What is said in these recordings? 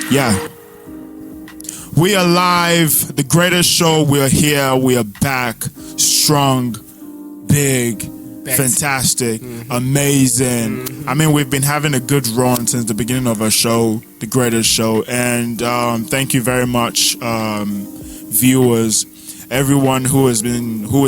Yeah. We are live. The greatest show. We're here. We are back. Strong, big, fantastic, amazing. I mean, we've been having a good run since the beginning of our show, the greatest show. And thank you very much, viewers, everyone who is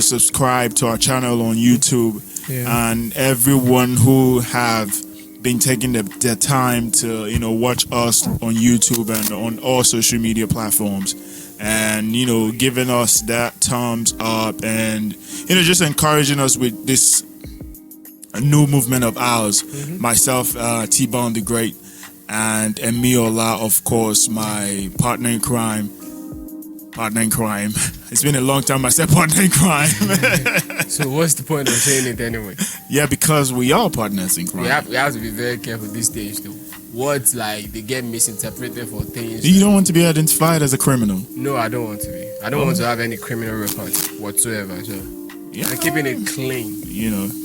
subscribed to our channel on YouTube, and everyone who have been taking their time to watch us on YouTube and on all social media platforms, and giving us that thumbs up, and just encouraging us with this new movement of ours. Myself, Tbon the Great, and Emiola, of course, my partner in crime. It's been a long time I said partner in crime. So what's the point of saying it anyway? Yeah, because we are partners in crime. We have to be very careful this stage though. Words like they get misinterpreted for things. You don't want to be identified as a criminal. No, I don't want to be. I don't want to have any criminal record whatsoever. So I'm keeping it clean.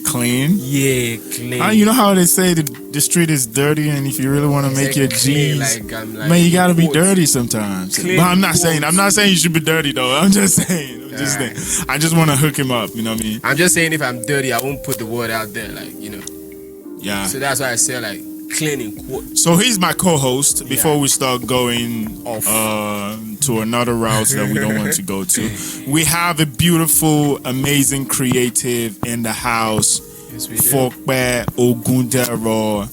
Clean? Yeah, clean. You know how they say the street is dirty, and if you really want to make your G's, man, you gotta be dirty sometimes. But I'm not saying you should be dirty though. I'm just saying. I just want to hook him up. You know what I mean? I'm just saying if I'm dirty, I won't put the word out there. Yeah. So that's why I say clean in quote. So he's my co-host. Before we start going off to another route that we don't want to go to, we have a beautiful, amazing creative in the house. Yes, we do. Fokpe Ogundero,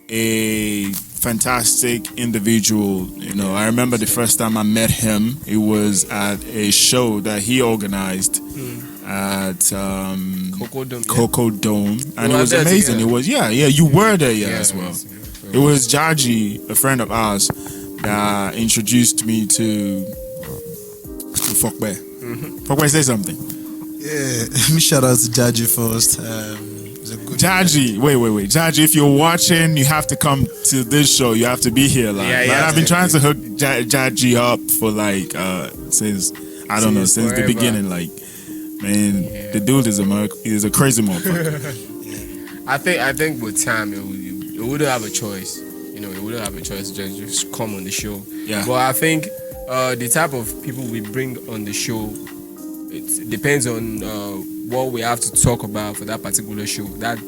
a fantastic individual. I remember the first time I met him, it was at a show that he organized at Coco Dome, and it was amazing. It was you were there as well. It was Jaji, a friend of ours, that introduced me to Fokpe. Fokpe, say something. Yeah, let me shout out to Jaji first. Jaji, wait. Jaji, if you're watching, you have to come to this show. You have to be here. I've been trying to hook Jaji up for since the beginning. Man, the dude is a crazy motherfucker. I think with time it wouldn't have a choice. It wouldn't have a choice to just come on the show. Yeah. But I think the type of people we bring on the show, it depends on what we have to talk about for that particular show. That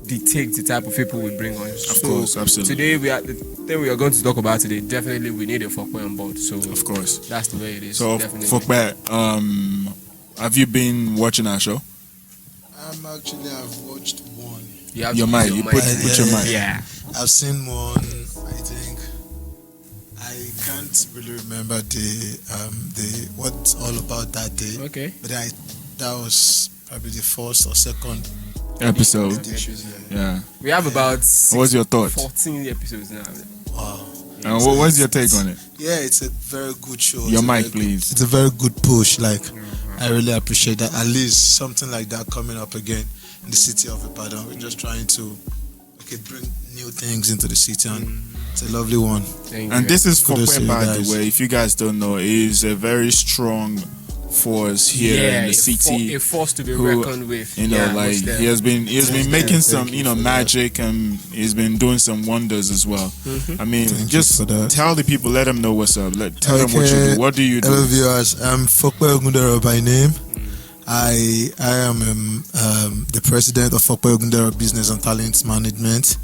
dictates the type of people we bring on. Of course, absolutely. Today the thing we are going to talk about today, definitely we need a Fokpe on board. So of course, that's the way it is. So Fokpe, have you been watching our show? I've watched one. Your mic. You put your mic. Yeah. I've seen one. I can't really remember the what's all about that day. Okay. But that was probably the first or second episode. Yeah. We have about what's your thought? 14 episodes now. Wow. And what's your take on it? Yeah, it's a very good show. Your mic, please. It's a very good push. I really appreciate that. At least something like that coming up again in the city of Ibadan. We're just trying to bring new things into the city, and it's a lovely one. This is Fokpe, by the way. If you guys don't know, is a very strong force here in the city. A force to be reckoned with. He has been making some magic, and he's been doing some wonders as well. I mean, just tell the people, let them know what's up. Tell them what you do. What do you do? Hello viewers, I'm Fokpe Ogundero by name. I am the president of Fokpe Ogundero Business and Talent Management,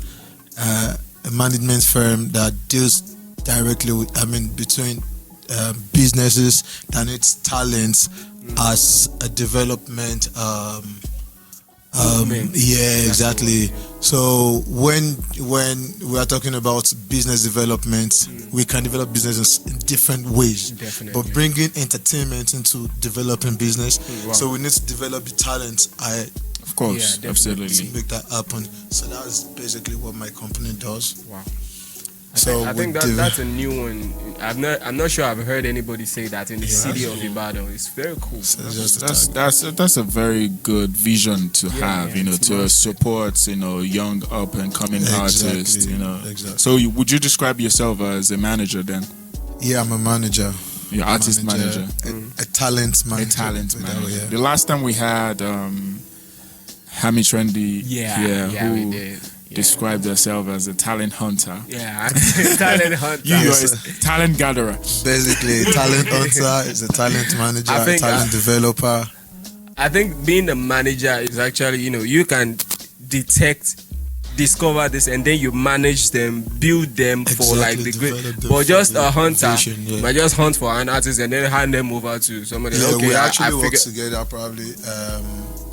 a management firm that deals directly between businesses that needs talents as a development. Exactly. So when we are talking about business development, we can develop businesses in different ways. Definitely. But bringing entertainment into developing business, so we need to develop the talent. Of course, absolutely. To make that happen. So that's basically what my company does. Wow. So I think that's a new one. I'm not sure I've heard anybody say that in the city of Ibadan. It's very cool. That's a very good vision to have. To support young up and coming artists. Exactly. So would you describe yourself as a manager then? Yeah, I'm a manager. You're artist manager. A talent manager. The last time we had Hammy Trendy we did. Described herself as a talent hunter. Yeah, talent hunter. You are a talent gatherer. Basically, a talent hunter is a talent manager, a talent developer. I think being a manager is actually, you can discover this, and then you manage them, build them for like the great. But just a hunter, but just hunt for an artist and then hand them over to somebody. Yeah, okay, we actually work together. Probably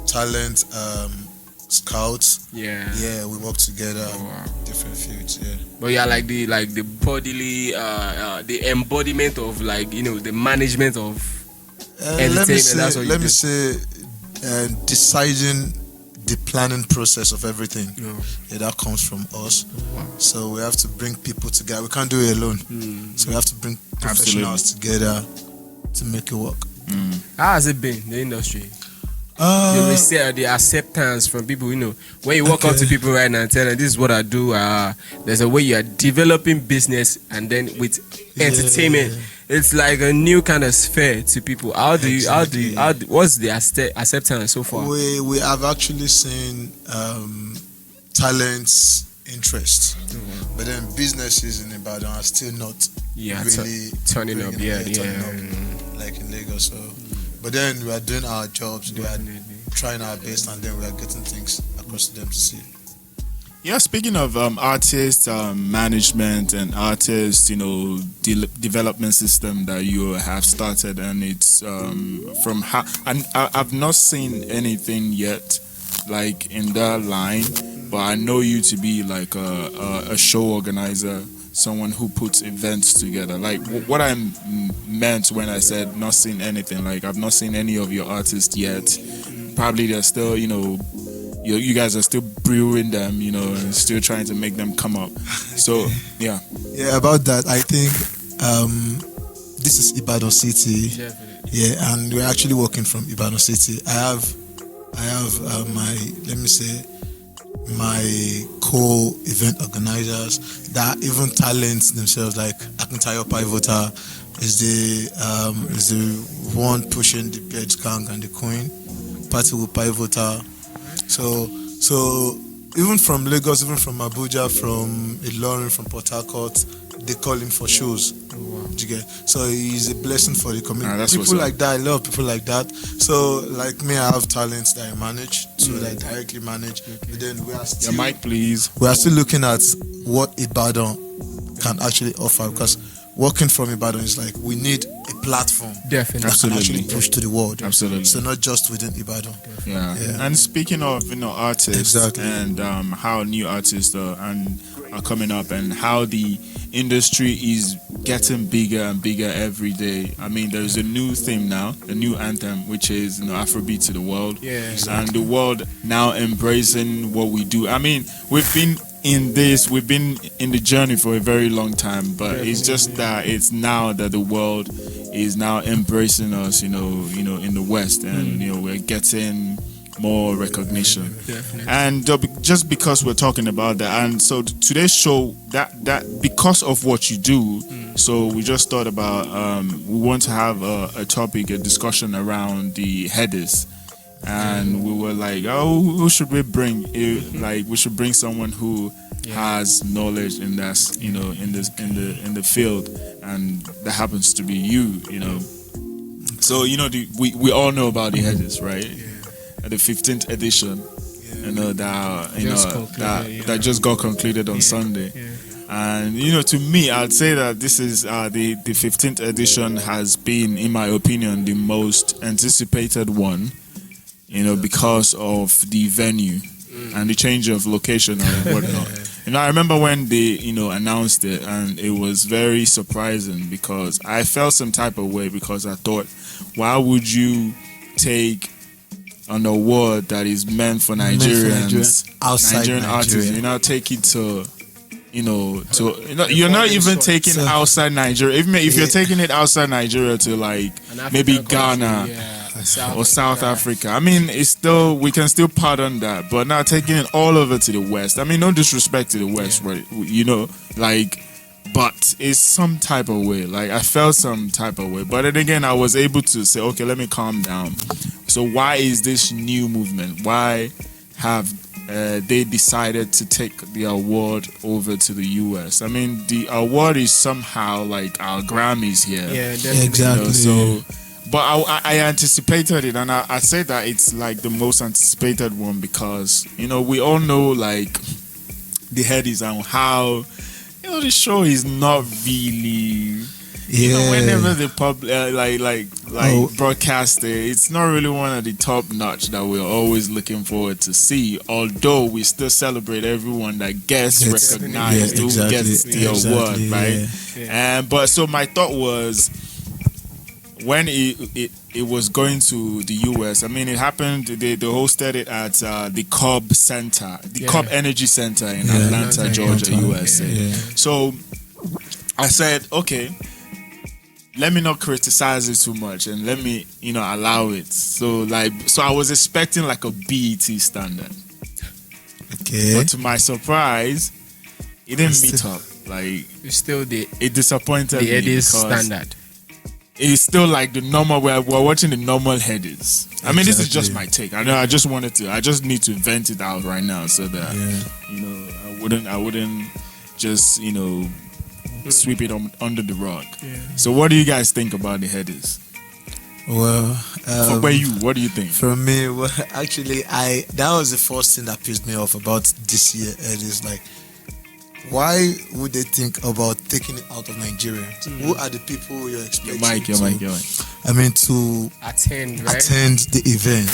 talent scouts. Yeah, we work together. Different fields. Yeah. But yeah, like the bodily, the embodiment of like the management of entertainment. Let me say, deciding the planning process of everything. Yeah, that comes from us. So we have to bring people together. We can't do it alone. So we have to bring professionals together to make it work. How has it been, the industry? The acceptance from people, when you walk up to people right now and tell them this is what I do, there's a way you are developing business, and then with entertainment, it's like a new kind of sphere to people. What's the acceptance so far? We have actually seen talents interest, but then businesses in Ibadan are still not really turning up, like in Lagos. So. But then we are doing our jobs, we are trying our best, and then we are getting things across to them to see. Yeah, speaking of artist management and artist, development system that you have started, and it's from how I've not seen anything yet, like in that line, but I know you to be like a show organizer. Someone who puts events together. Like what I meant when I said not seen anything, like I've not seen any of your artists yet. Probably they're still, you guys are still brewing them, and still trying to make them come up. So yeah. Yeah, about that, I think this is Ibadan City. Definitely. Yeah, and we're actually working from Ibadan City. I have my co-event organizers that even talents themselves, like Akintayo Pivota is the one pushing the Beards Gang and the Queen party with Pivota. So even from Lagos, even from Abuja, from Ilorin, from Port Harcourt, they call him for shows. So he's a blessing for the community. People like that, I love people like that. So like me, I have talents that I manage, so that I directly manage. But then we are still, your mic, please. We are still looking at what Ibadan can actually offer, because working from Ibadan is like we need a platform that can actually push to the world. Absolutely. So not just within Ibadan. Yeah. And speaking of artists, and how new artists are coming up, and how the industry is getting bigger and bigger every day. I mean, there's a new theme now, a new anthem, which is Afrobeat to the world. And the world now embracing what we do. I mean, we've been in the journey for a very long time, but it's just that it's now that the world is now embracing us, in the West, and we're getting more recognition. And just because we're talking about that, and so today's show, that because of what you do, so we just thought about we want to have a topic, a discussion around the Headies. And we were like, who should we bring? Like, we should bring someone who has knowledge in that, in the field, and that happens to be you. So we all know about the Headies, right? The 15th edition, that just got concluded on Sunday. And to me, I'd say that this is the 15th edition has been, in my opinion, the most anticipated one. Because of the venue and the change of location and whatnot. I remember when they, announced it, and it was very surprising because I felt some type of way, because I thought, why would you take an award that is meant for Nigerians, Nigerian artists, take it to, you're not even taking outside Nigeria. Even if you're taking it outside Nigeria to like maybe Ghana. Or South Africa. I mean, it's still, we can still pardon that, but now taking it all over to the West. I mean, no disrespect to the West, but but it's some type of way. Like, I felt some type of way, but then again, I was able to say, okay, let me calm down. So why is this new movement? Why have they decided to take the award over to the US. I mean, the award is somehow like our Grammys here. Yeah, definitely. Exactly. So, but I anticipated it, and I say that it's like the most anticipated one because we all know like the Headies and how the show is not really. Whenever the broadcast it, it's not really one of the top notch that we're always looking forward to see. Although we still celebrate everyone that gets recognized, who gets the award, right? And but so my thought was when it was going to the US. I mean, it happened. They hosted it at the Cobb Center, the Cobb Energy Center in Atlanta, Georgia, USA. So I said, okay. Let me not criticize it too much and let me, allow it. So I was expecting like a BET standard. Okay. But to my surprise, it didn't meet up. Like it's still it disappointed the me Headies because standard. It's still like the normal. We're watching the normal Headies. I mean, this is just my take. I know. I just need to vent it out right now so that I wouldn't just sweep it under the rug. So what do you guys think about the Headies? Well, what do you think? From me, well, actually, that was the first thing that pissed me off about this year Headies. Like, why would they think about taking it out of Nigeria? Who are the people you're expecting? Your mic. I mean, to attend the event.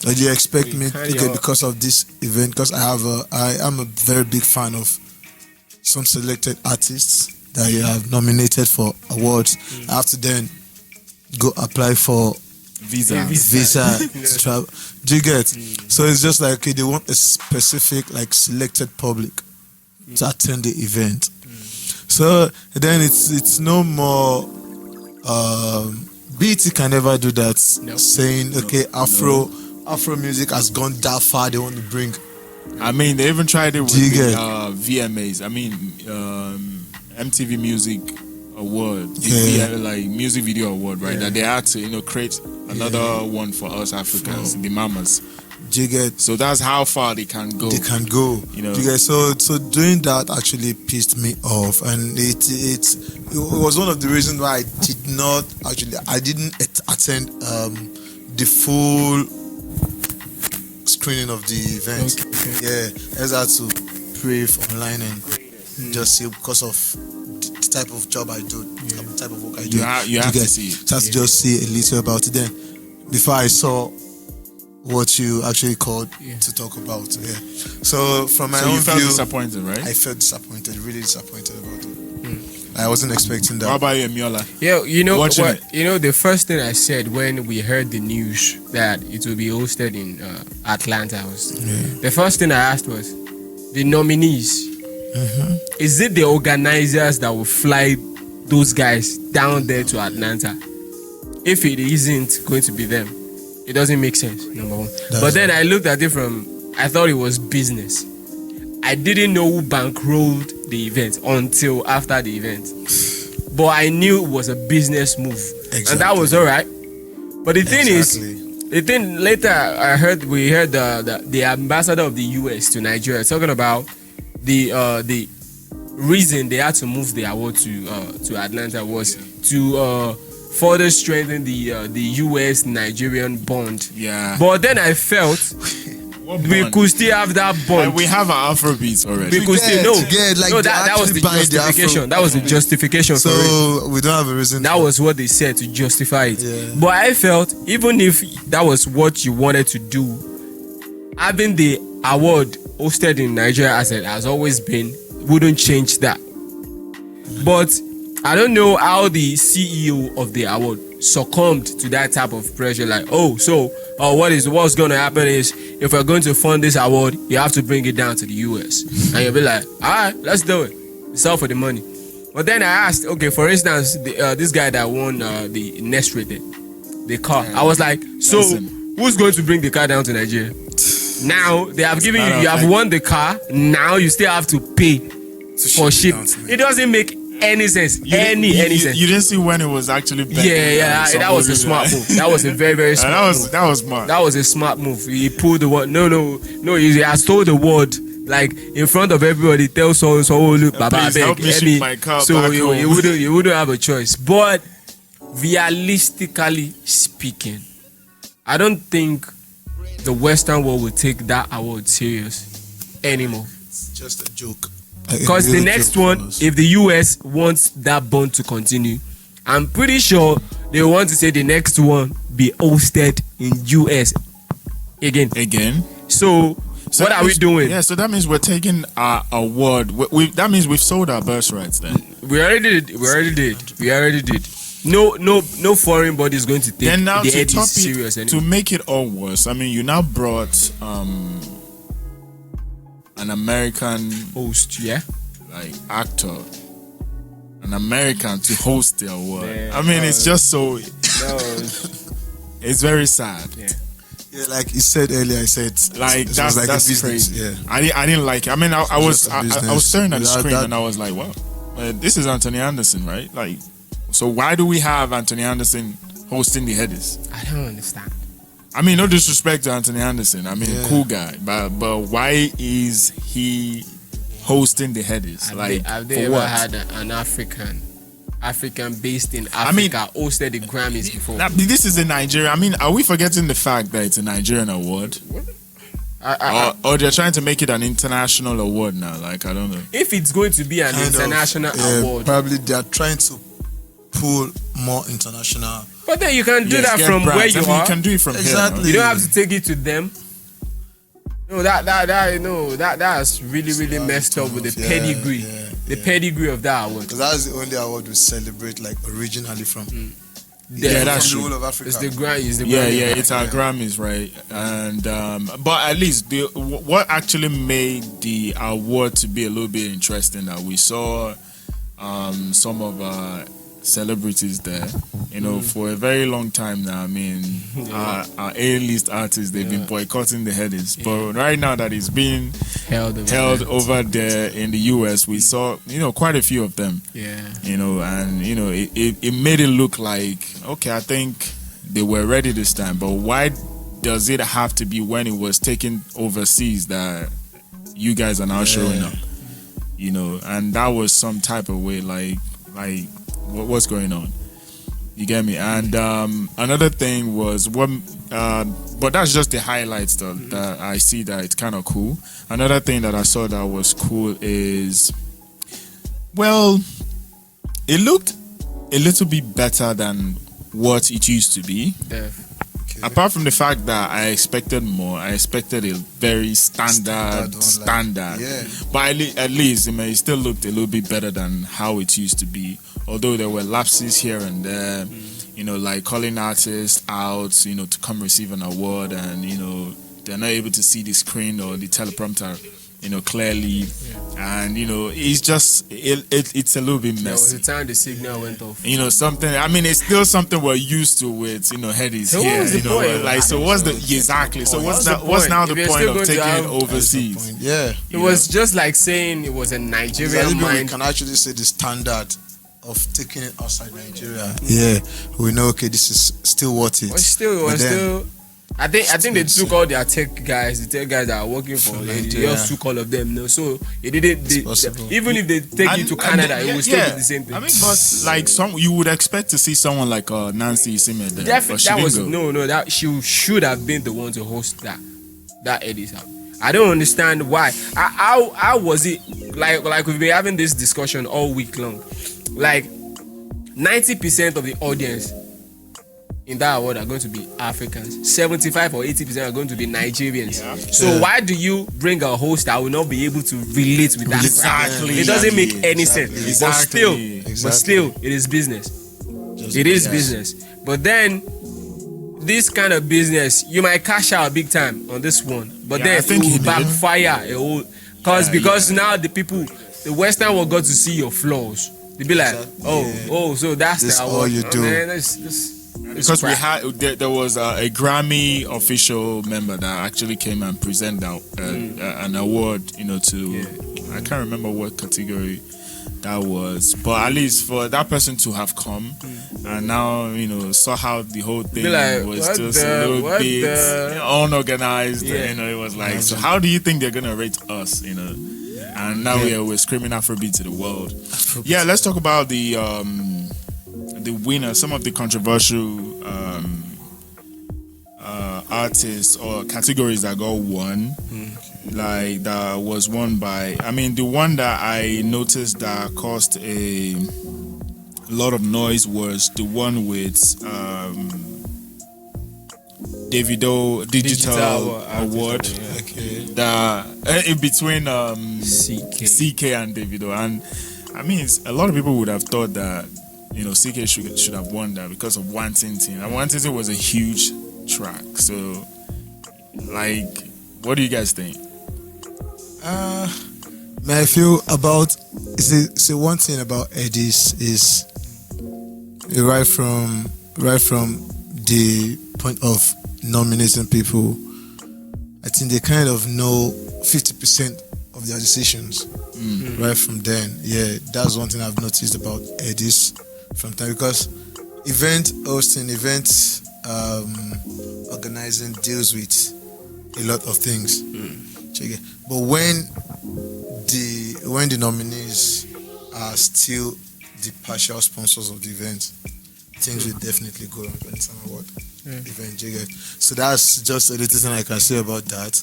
Or do you expect me because of this event? Because I am a very big fan of some selected artists that you have nominated for awards. I have to then go apply for visa to travel. Do you get? So it's just like they want a specific selected public to attend the event. So then it's no more. BET can never do that. Saying Afro music has gone that far. They want to bring. I mean, they even tried it with the VMAs. I mean, MTV Music Award, music video award, right? That they had to, create another one for us Africans, the mamas. Do you get? So that's how far they can go. Do you get? So doing that actually pissed me off, and it was one of the reasons why I didn't attend the full screening of the event. I just had to pray online and just see because of the type of job I do, the type of work I do. You have to see it. So I had to just see a little about it then before I saw what you actually called to talk about. So from my own view, you felt disappointed, right? I felt disappointed, really disappointed about it. I wasn't expecting that. What about you, Emiola? Yeah, the first thing I said when we heard the news that it will be hosted in Atlanta the first thing I asked was the nominees. Is it the organizers that will fly those guys down there to Atlanta? If it isn't going to be them, it doesn't make sense, number one. But then I looked at it I thought it was business. I didn't know who bankrolled the event until after the event. But I knew it was a business move. Exactly. And that was all right. But the thing is, later we heard the ambassador of the US to Nigeria talking about the reason they had to move the award to Atlanta was to further strengthen the US Nigerian bond. Yeah. But then I felt we could still have that bond. We have our Afrobeats already. We could still that was the justification. That was the justification for it. So we don't have a reason. That was what they said to justify it. Yeah. But I felt even if that was what you wanted to do, having the award hosted in Nigeria as it has always been wouldn't change that. But I don't know how the CEO of the award succumbed to that type of pressure. Like, what's going to happen is if we're going to fund this award, you have to bring it down to the US. And you'll be like, all right, let's do it. It's all for the money. But then I asked, okay, for instance, this guy that won the Nest Rated, the car. I was like, who's going to bring the car down to Nigeria? Now they have given you have won the car. Now you still have to pay for ship. It doesn't make any sense. You sense. You didn't see when it was actually bent. That was a smart move. That was a very, very smart move. That was smart. That was a smart move. He pulled the word. No. He has told the word like in front of everybody. Tell so look, Baba, help me ship my car so back home. you wouldn't have a choice. But realistically speaking, I don't think the Western world will take that award serious anymore. It's just a joke. Because the next one, if the US wants that bond to continue, I'm pretty sure they want to say the next one be hosted in US again. So what are we doing? Yeah, so that means we're taking our award. That means we've sold our birthrights then. We already did. No foreign body is going to take then now the to Headies top serious it, anymore. to make it all worse, I mean, you now brought an American host, like actor, an American to host the award. Yeah, I mean, it's just so. It's very sad. Yeah, like you said earlier, I said like that's like that's a business. crazy. Yeah, I didn't like it. I mean, I was staring at the screen that, and I was like, wow, this is Anthony Anderson, right? Like, so why do we have Anthony Anderson hosting the Headies? I don't understand. I mean, no disrespect to Anthony Anderson. I mean, cool guy, but why is he hosting the Headies? Have they ever had an African based in Africa hosted the Grammys before? This is in Nigeria. I mean, are we forgetting the fact that it's a Nigerian award? Or they're trying to make it an international award now? Like, I don't know. If it's going to be an international award, probably they are trying to pull more international. But then you can do that from where you are. You can do it from here. No? You don't have to take it to them. No, that's really messed up with the pedigree. The pedigree of that award. Because that's the only award we celebrate like originally from. That's from true. the whole of Africa. It's the Grammys. It's our Grammys, right? And but at least what actually made the award to be a little bit interesting that we saw some of our celebrities there, for a very long time now. I mean, our A-list artists, they've been boycotting the Headies, but right now that it's being held over there in the US, we saw quite a few of them. And it made it look like, okay, I think they were ready this time, but why does it have to be when it was taken overseas that you guys are now showing up? And that was some type of way like what's going on? You get me? And another thing was but that's just the highlights that I see that it's kind of cool. Another thing that I saw that was cool is, well, it looked a little bit better than what it used to be. Okay. Apart from the fact that I expected more, I expected a very standard. But at least it still looked a little bit better than how it used to be. Although there were lapses here and there, like calling artists out, to come receive an award, and they're not able to see the screen or the teleprompter, clearly, and it's just it's a little bit messy. There was a time the signal went off. Something. I mean, it's still something we're used to with Headies so here. What was the point? Like, so what's the exactly? So what's now the point of taking overseas? It was just like saying it was a Nigerian mind. We can actually say the standard of taking it outside Nigeria. Yeah, we know. Okay, this is still worth it. Still. I think they took all their tech guys, the tech guys that are working for. They just took all of them. No, so it didn't. Even if they take you to Canada, it will still be the same thing. I mean, but like you would expect to see someone like Nancy Isime there. That she should have been the one to host that Headies. I don't understand why. How was it like we've been having this discussion all week long? Like 90% of the audience in that award are going to be Africans. 75 or 80% are going to be Nigerians. So why do you bring a host that will not be able to relate with that? Exactly. It doesn't make any sense. But still, it is business. Business. But then this kind of business, you might cash out big time on this one, but then it will backfire. Because now the Western world got to see your flaws. They be like, so that's this the all you do. Man, because there was a Grammy official member that actually came and presented an award, to I can't remember what category that was. But at least for that person to have come and now, saw how the whole thing was just a little bit unorganized. It was like, so how do you think they're gonna rate us? And now we're screaming Afrobeat to the world. Afrobeat. Yeah, let's talk about the winner, some of the controversial artists or categories that got won. Like that was won by, the one that I noticed that caused a lot of noise was the one with Davido Digital Award. That in between CK and Davido, and a lot of people would have thought that CK should have won that because of One Tintin, and One Tintin was a huge track. So, like, what do you guys think? I feel about see one thing about Headies is right from the point of nominating people, I think they kind of know 50% of their decisions right from then. Yeah, that's one thing I've noticed about Headies from time, because event hosting, event organizing deals with a lot of things. But when the nominees are still the partial sponsors of the event, things will definitely go on an award event. So that's just a little thing I can say about that.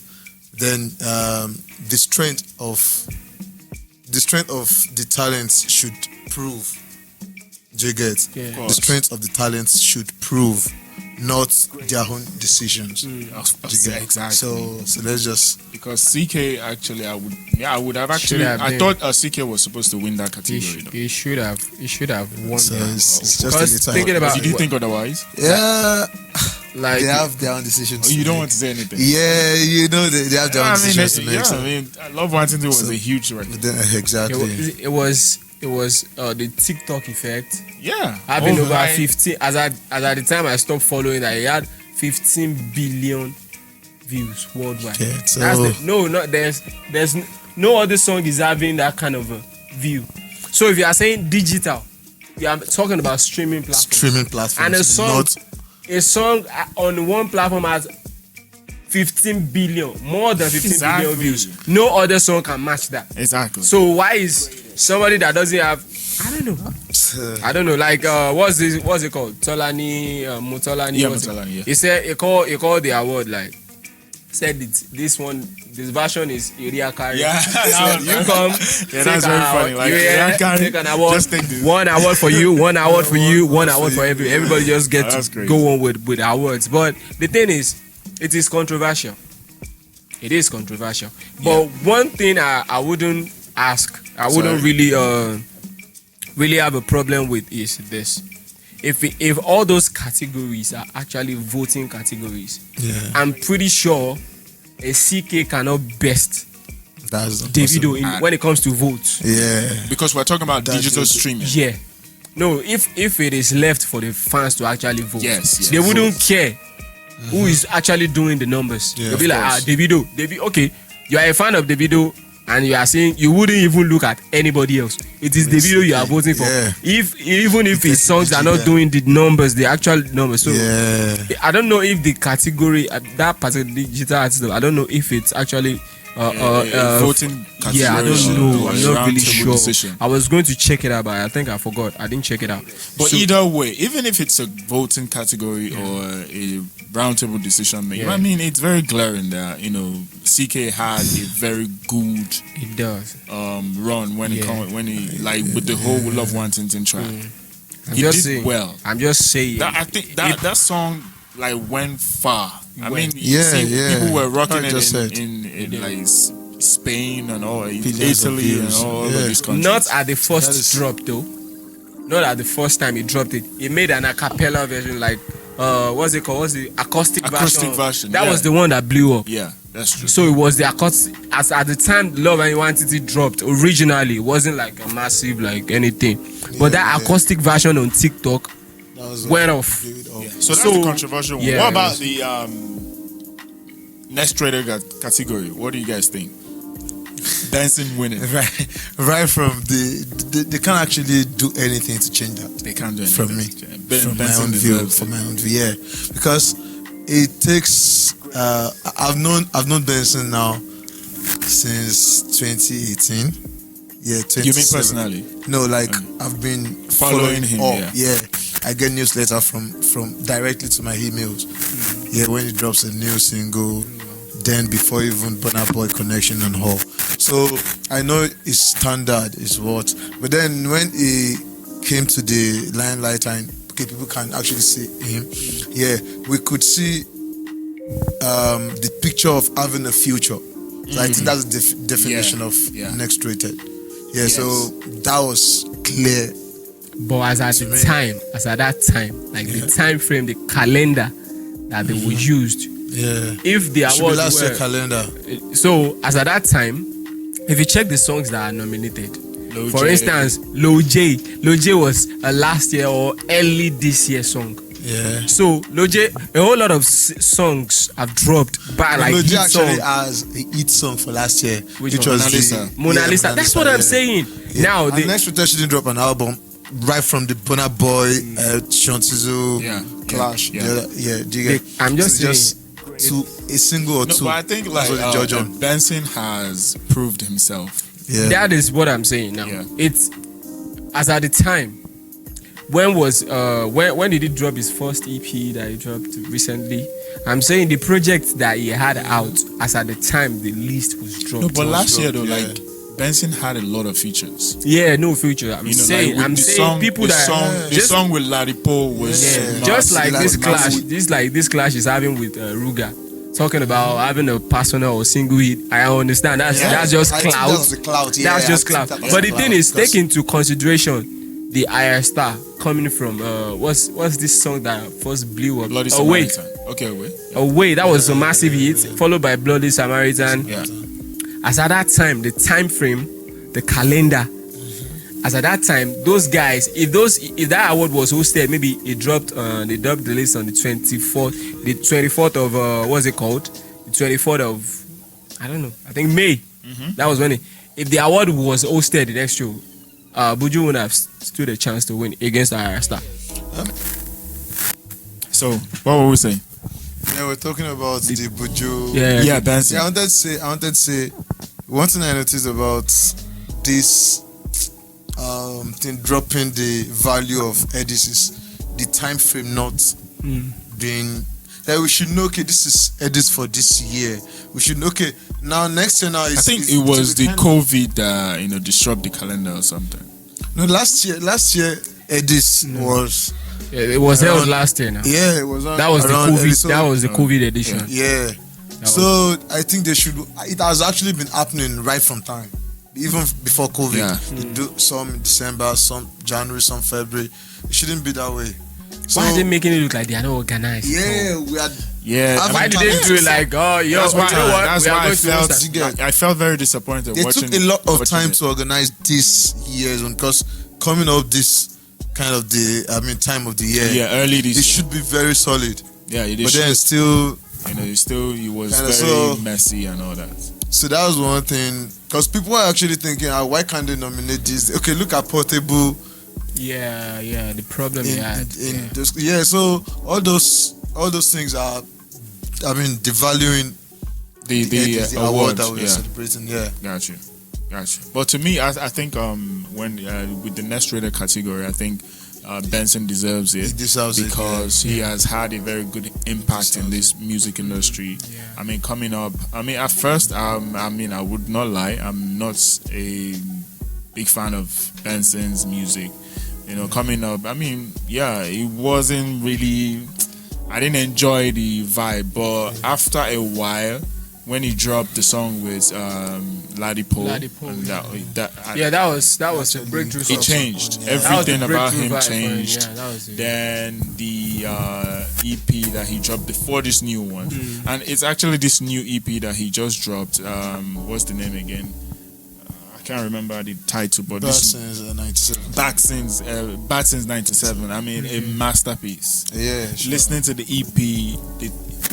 Then the strength of the talents should prove. The strength of the talents should prove, not their own decisions. Exactly. So let's just, because CK actually, I would have actually. I thought CK was supposed to win that category. He should have won. So that. it's just thinking about. Did you think otherwise? Yeah. Like they have their own decisions. You don't want to say anything. Yeah, they have their own decisions to make. I love One Tintin was a huge record. Exactly. It was the TikTok effect. Yeah, having over 15. As at the time I stopped following that, he had 15 billion views worldwide. Okay, so there's no other song is having that kind of a view. So if you are saying digital, you are talking about streaming platforms. And a song on one platform has 15 billion, more than 15 billion views. No other song can match that. Exactly. So why is somebody that doesn't have, I don't know, like what's it called? Mutolani. Yeah, Mutolani. Yeah. He said he called the award, like, said this version is area carry. Yeah, you come. Yeah, that's very funny. Like, take an award. Just take this. One award for you, one award for you, one award for everybody. Just get to go on with awards. But the thing is, it is controversial. It is controversial. But one thing I wouldn't really have a problem with is this. If all those categories are actually voting categories, I'm pretty sure a CK cannot best Davido when it comes to votes. Yeah. Because we're talking about digital streaming. Yeah. No, if it is left for the fans to actually vote, they wouldn't care who is actually doing the numbers. They'll be like, Davido. Okay, you are a fan of Davido, and you are saying you wouldn't even look at anybody else. It is Davido you are voting for. Even if his songs are not doing the numbers, the actual numbers. So I don't know if the category that particular digital artist, I don't know if it's actually voting category. Yeah, I don't know. I'm not really sure. Decision. I was going to check it out, but I think I forgot. I didn't check it out. But either way, even if it's a voting category or a roundtable decision making, I mean, it's very glaring that CK had a very good run when he like with the whole Love One Tintin track. He did well. I'm just saying. I think that song like went far. People were rocking it in like Spain and all, Italy and all of these countries. Not at the first drop though. Not at the first time he dropped it. He made an a cappella version, like what's it called? What's the acoustic version? That was the one that blew up. Yeah, that's true. So it was the acoustic. As at the time Love and One Tintin dropped, originally it wasn't like a massive like anything. But that acoustic version on TikTok went off. So that's the controversial one. What about the next trader category? What do you guys think? Benson winning. Right from they can't actually do anything to change that. They can't do anything from me, from Benson my own view. From my own view, yeah, because it takes. I've known Benson now since 2018. Yeah, 2017. You mean personally? No, like I've been following him. Yeah, I get newsletter from directly to my emails. Yeah, when he drops a new single, then before even Burna Boy connection and all. So I know his standard is what. But then when he came to the limelight and people can actually see him, yeah, we could see the picture of having a future. So I think that's the definition of next rated. Yeah, yes. So that was clear. But as at that time, like the time frame, the calendar that they were used. Yeah. If the awards last year were calendar. So as at that time, if you check the songs that are nominated, Lil for J. instance, Lil J was a last year or early this year song. Yeah. So Lil J, a whole lot of songs have dropped by like Lil J hit actually song. has a hit song for last year, which one? was Mona Lisa. That's what I'm saying. Yeah. Now and next week she didn't drop an album right from the Burna Boy, Shantizo clash. I'm just saying. To a single or two. But I think like Benson has proved himself. Yeah. That is what I'm saying now. Yeah. It's as at the time. When did he drop his first EP that he dropped recently? I'm saying the project that he had out as at the time the list was dropped. No, but last year though, like Benson had a lot of features. Yeah, no feature. I'm saying people that the song with Ladipo was just like this clash. This clash is having with Ruga. Talking about having a personal or single hit. I understand that's just clout. That's just clout. But the thing is, take into consideration the higher star coming from what's this song that first blew up? Bloody Samaritan. Away. That was a massive hit, followed by Bloody Samaritan. Yeah. As at that time, the time frame, the calendar. As at that time, those guys, if that award was hosted, maybe they dropped the list on the 24th of what's it called? The 24th of I don't know. I think May. That was when if the award was hosted the next show, Buju would have stood a chance to win against our star. So what were we saying? Yeah, we're talking about the Buju. Yeah, Benson. Yeah, I wanted to say one thing I noticed about this thing dropping the value of Headies is the time frame not being. Like we should know, okay, this is Headies for this year. We should know, okay, now next year now is. I think it was the COVID that disrupt the calendar or something. No, last year Headies was. Yeah, it was held last year now. Yeah, it was. That was the COVID. That was the COVID edition. Yeah. So I think they should. It has actually been happening right from time, even before COVID. Yeah. They do some in December, some January, some February. It shouldn't be that way. So, why are they making it look like they are not organized? Yeah, we are. Yeah. Why did they do it like, that's why I felt very disappointed. They took a lot of time to organize this year's one because coming up this kind of time of the year. Yeah, early this. It should be very solid. Yeah, it but then still, it was very messy and all that. So that was one thing because people are actually thinking, why can't they nominate this? Okay, look at Portable. Yeah, the problem they had. So all those things are, devaluing the award that we're celebrating. Yeah, gotcha. But to me, I think when with the next rated category, I think Benson deserves it. He deserves because he has had a very good impact in this music industry. Yeah. Coming up. At first, I would not lie. I'm not a big fan of Benson's music. Coming up. It wasn't really. I didn't enjoy the vibe, but after a while, when he dropped the song with Ladipo, that was a breakthrough song. It changed. Everything about him changed. Then the EP that he dropped before this new one, and it's actually this new EP that he just dropped. What's the name again? I can't remember the title, but Bad Since 97. Bad Since 97. A masterpiece. Yeah. Sure. Listening to the EP,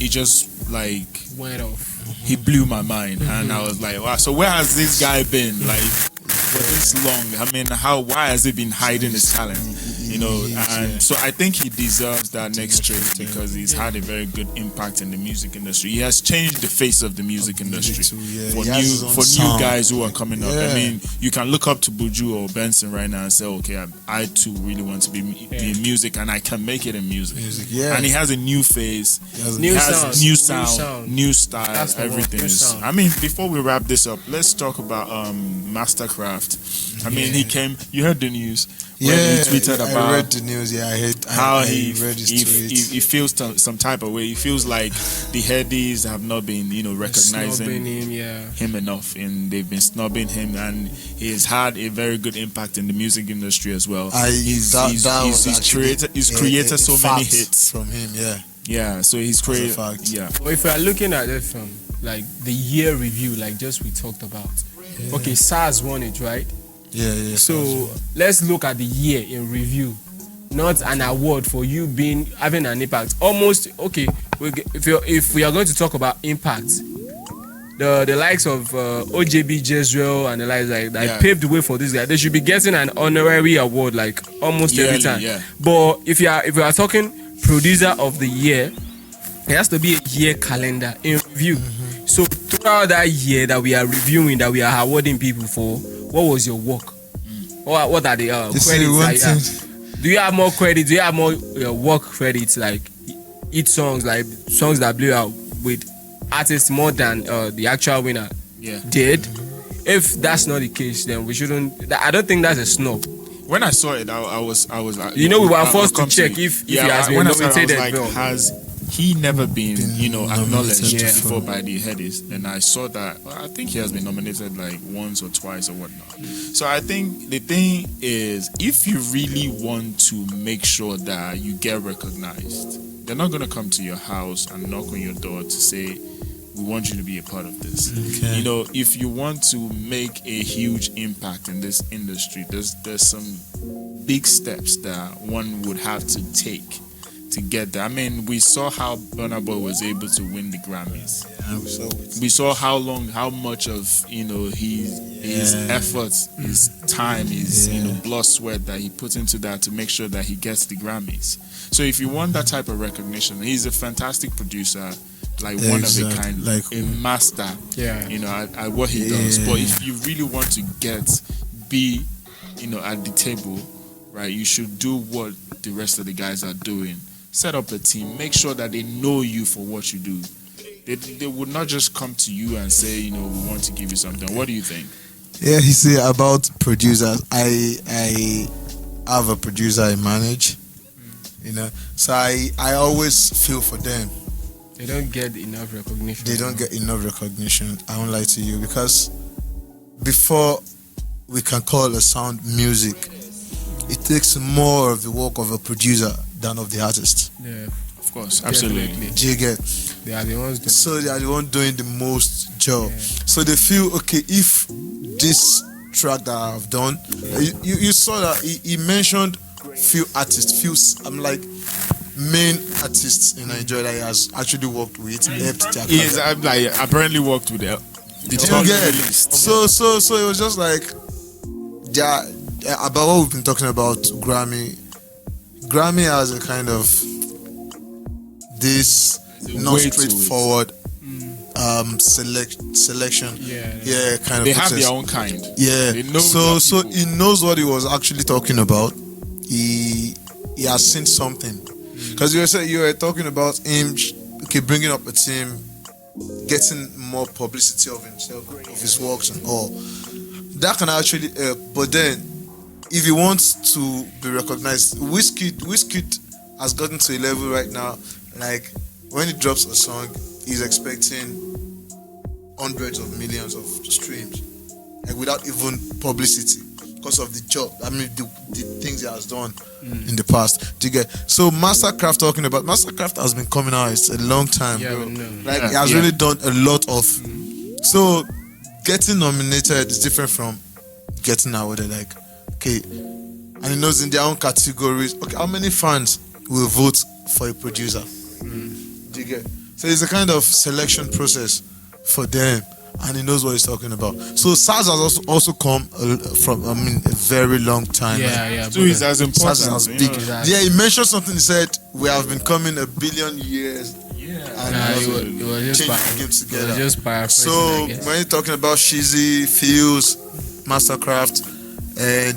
it just like went off. he blew my mind, and I was like, wow. So where has this guy been, like, for this long? I mean, why has he been hiding his talent? You know, and so I think he deserves that next trade because he's had a very good impact in the music industry. He has changed the face of the music industry for new guys who are coming up. I mean, you can look up to Buju or Benson right now and say, okay, I too really want to be in music, and I can make it in music. And he has a new face, new sound, new style, everything. I mean, before we wrap this up, let's talk about Masterkraft. I mean, he came. You heard the news. When he tweeted about I read the news. How he feels some type of way. He feels like the Headies have not been, recognizing him enough, and they've been snubbing him, and he's had a very good impact in the music industry as well. He's created so many hits from him. Yeah. So he's created. Well, if we are looking at it from like the year review, like just we talked about. Okay, SARS won it, right? Yeah. So let's look at the year in review, not an award for you having an impact. Almost okay. If we are going to talk about impact, the likes of OJB Jezreel and the likes that paved the way for this guy, they should be getting an honorary award like almost every time. Yeah. But if you are talking producer of the year, there has to be a year calendar in review. So throughout that year that we are reviewing, that we are awarding people for, what was your work? What are the credits that you have? Do you have more credits? Do you have more work credits, like hit songs, like songs that blew out with artists more than the actual winner did? If that's not the case, then we shouldn't. I don't think that's a snub. When I saw it, I was we were forced to check if he has been nominated. Has he never been acknowledged before by the Headies? And I saw that. Well, I think he has been nominated like once or twice or whatnot. So I think the thing is, if you really want to make sure that you get recognized, they're not going to come to your house and knock on your door to say, we want you to be a part of this. Okay. If you want to make a huge impact in this industry, there's some big steps that one would have to take to get there. I mean, we saw how Burna Boy was able to win the Grammys. We saw how much of his efforts, his time, his blood, sweat that he put into that to make sure that he gets the Grammys. So if you want that type of recognition, he's a fantastic producer, like one of a kind, like a master. At what he does. But if you really want to be at the table, right, you should do what the rest of the guys are doing. Set up a team. Make sure that they know you for what you do. They would not just come to you and say, we want to give you something. What do you think? Yeah, you see, about producers, I have a producer I manage, so I always feel for them. They don't get enough recognition. I won't lie to you, because before we can call a sound music, it takes more of the work of a producer than of the artist. Yeah, of course, absolutely. Do you get? They are the ones doing. So they are the ones doing the most job. Yeah. So they feel, okay, if this track that I've done, you saw that he mentioned few artists, main artists in Nigeria that he has actually worked with. He has apparently worked with the top list. So it was just like, about what we've been talking about, Grammy has a kind of this not straightforward selection. Kind of. They have their own kind. Yeah. So he knows what he was actually talking about. He has seen something. Because you were talking about him, bringing up a team, getting more publicity of himself, of his works and all. That can actually help. But then, if he wants to be recognized, Wizkid has gotten to a level right now, like when he drops a song, he's expecting hundreds of millions of streams, like without even publicity, because of the job. I mean, the things he has done in the past. Do you get? So Masterkraft, talking about Masterkraft, has been coming out. It's a long time, bro. He has really done a lot of. So getting nominated is different from getting awarded. Like, okay, and he knows in their own categories. Okay, how many fans will vote for a producer? Do you get? So it's a kind of selection process for them, and he knows what he's talking about. So SARS has also come from a very long time. So he's as important. SARS big. Yeah, he mentioned something. He said we have been coming 1 billion years. It was just paraphrasing. So when you're talking about Shizzy, Fuse, Masterkraft,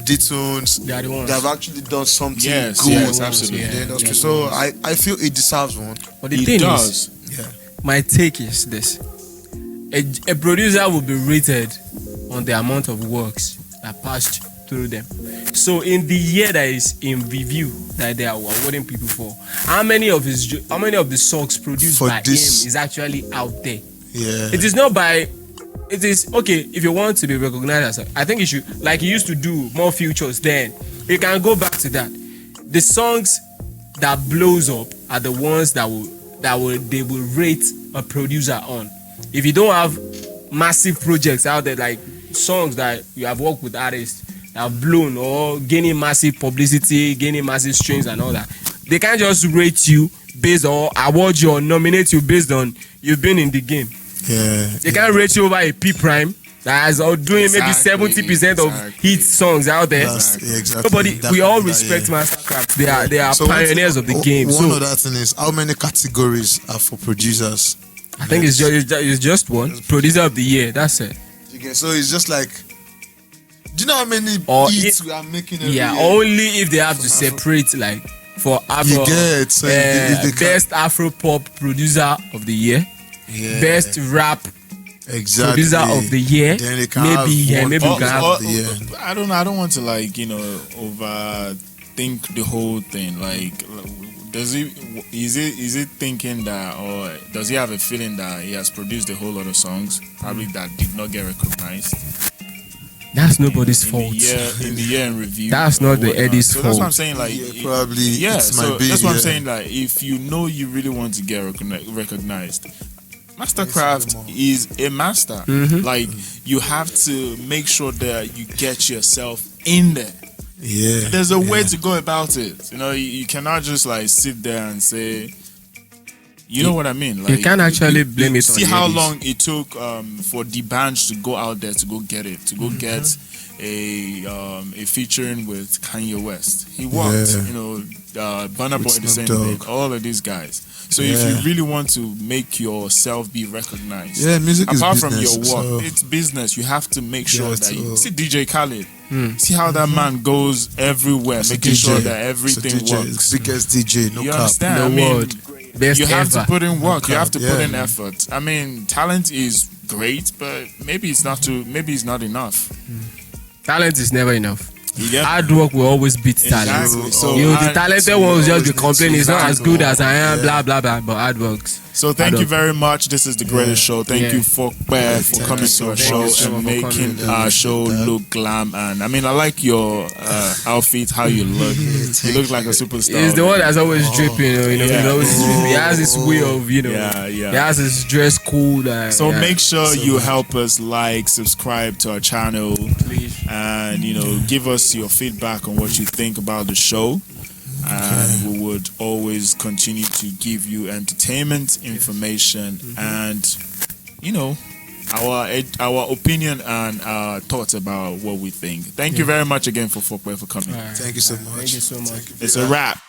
D-Tunes, they have actually done something good. Yes, absolutely. In the industry. So I feel it deserves one. But the thing is, my take is this: a producer will be rated on the amount of works that passed through them. So in the year that is in review that they are awarding people for, how many of the songs produced by him is actually out there? Yeah. It is not by. It is okay if you want to be recognized as. I think you should, like you used to do more features. Then you can go back to that. The songs that blows up are the ones they will rate a producer on. If you don't have massive projects out there, like songs that you have worked with artists that have blown or gaining massive publicity, gaining massive streams and all that, they can't just rate you based on, award you or nominate you based on you've been in the game. Yeah. They can't rate you over a P Prime that is doing maybe 70% of hit songs out there. Exactly. We all respect Masterkraft. They are pioneers of the game. One other thing is, how many categories are for producers? I think it's just one. Producer of the year. That's it. Okay, so it's just like, do you know how many hits we are making every year? Only if they have to separate, like for Afro, best Afro pop producer of the year, best rap producer of the year. Then they can maybe we can have the year. I don't want to overthink the whole thing. Like, is he thinking that, or does he have a feeling that he has produced a whole lot of songs probably that did not get recognized? That's nobody's fault. In the year in review. That's not the Headies' fault. That's what I'm saying. Like, probably. Yeah. So that's what I'm saying. Like, if you know you really want to get recognized, Masterkraft is a master. Like, you have to make sure that you get yourself in there. Yeah. There's a way to go about it. You cannot just like sit there and say, you know what I mean? Like, you can't actually blame it on see how long it took for Tbon to go out there to go get it, to go get a featuring with Kanye West. He worked, Burna Boy the same thing, all of these guys. So if you really want to make yourself be recognized, music apart is from business, your work, it's business. You have to make sure that you see DJ Khaled. See how that man goes everywhere, making sure that everything works. Biggest DJ, no you cap. understand? You have to put in work. You have to put in effort. I mean, talent is great, but maybe it's not enough. Talent is never enough. Hard work will always beat talent. So the talented ones just be complaining it's not as good as I am, blah blah blah. But hard works. So thank you very much. This is the greatest show. Thank you for coming to our show and making our show look glam. And I mean, I like your outfit, how you look. You look like a superstar. He's the one that's always dripping. He has this way of he has his dress cool. So make sure you help us subscribe to our channel, please, and give us your feedback on what you think about the show. And we would always continue to give you entertainment, information, and our opinion and our thoughts about what we think. Thank you very much again for coming. Thank you so much. Thank you so much. It's a wrap.